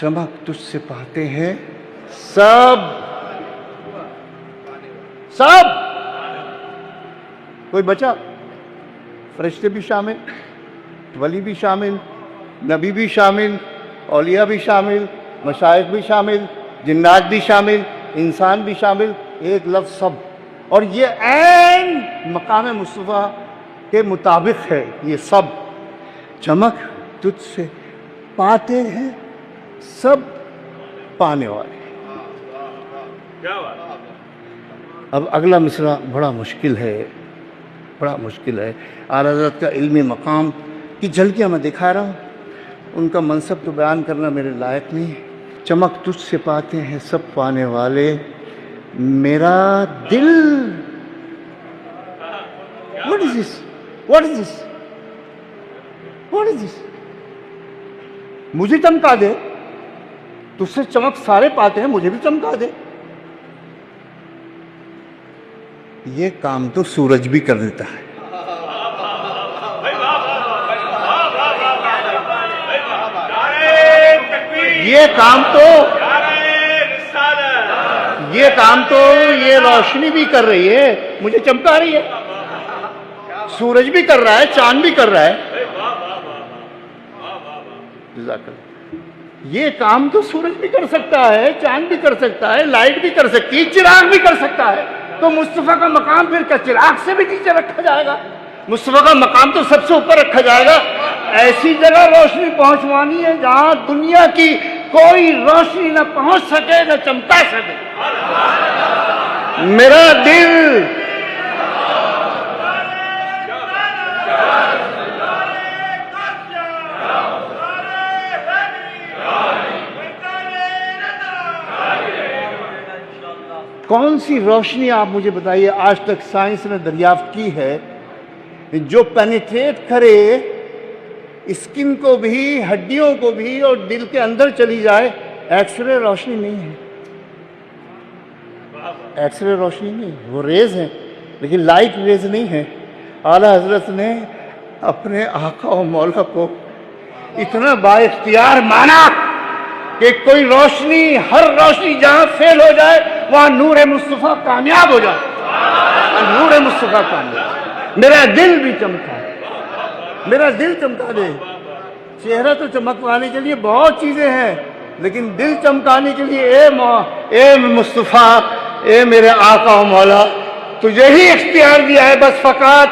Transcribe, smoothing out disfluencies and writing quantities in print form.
चमक तुझसे पाते हैं सब सब। कोई बचा? फरिश्ते भी शामिल, वली भी शामिल, नबी भी शामिल, औलिया भी शामिल, मशाइख भी शामिल, जिन्नात भी शामिल, इंसान भी शामिल, एक लफ्ज़ सब। और ये ऐन मकाम मुस्तफ़ा के मुताबिक है ये सब। चमक तुझसे पाते हैं सब पाने वाले। अब अगला मिसरा बड़ा मुश्किल है, बड़ा मुश्किल है। आला हज़रत का इल्मी मकाम की झलकियाँ मैं दिखा रहा हूँ, उनका मनसब तो बयान करना मेरे लायक नहीं। चमक तुझसे पाते हैं सब पाने वाले, मेरा दिल। What is this? What is this? What is this? मुझे चमका दे, तुझसे चमक सारे पाते हैं, मुझे भी चमका दे। ये काम तो सूरज भी कर देता है। ये काम तो ये रोशनी भी कर रही है, मुझे चमका रही है। सूरज भी कर रहा है, चांद भी कर रहा है। ये काम तो सूरज भी कर सकता है, चांद भी कर सकता है, लाइट भी कर सकती है, चिराग भी कर सकता है। तो मुस्तफा का मकाम फिर क्या चिराग से भी नीचे रखा जाएगा? मुस्तफा का मकाम तो सबसे ऊपर रखा जाएगा। ऐसी जगह रोशनी पहुंचवानी है जहां दुनिया की कोई रोशनी न पहुंच सके, न चमका सके। मेरा दिल कौन सी रोशनी आप मुझे बताइए आज तक साइंस ने दरियाफ्त की है जो पेनिट्रेट करे स्किन को भी, हड्डियों को भी और दिल के अंदर चली जाए? एक्सरे रोशनी नहीं है, एक्सरे रोशनी नहीं, वो रेज है, लेकिन लाइट रेज नहीं है। आला हजरत ने अपने आका और मौला को इतना बाइख्तियार माना कि कोई रोशनी, हर रोशनी जहां फेल हो जाए वहां नूर मुस्तफा कामयाब हो जाए, नूर मुस्तफा कामयाब। मेरा दिल भी चमका, मेरा दिल चमका दे। चेहरा तो चमकवाने के लिए बहुत चीजें हैं, लेकिन दिल चमकाने के लिए ए मुस्तफा, ए मेरे आका और मौला, तुझे ही इख्तियार दिया है बस फकात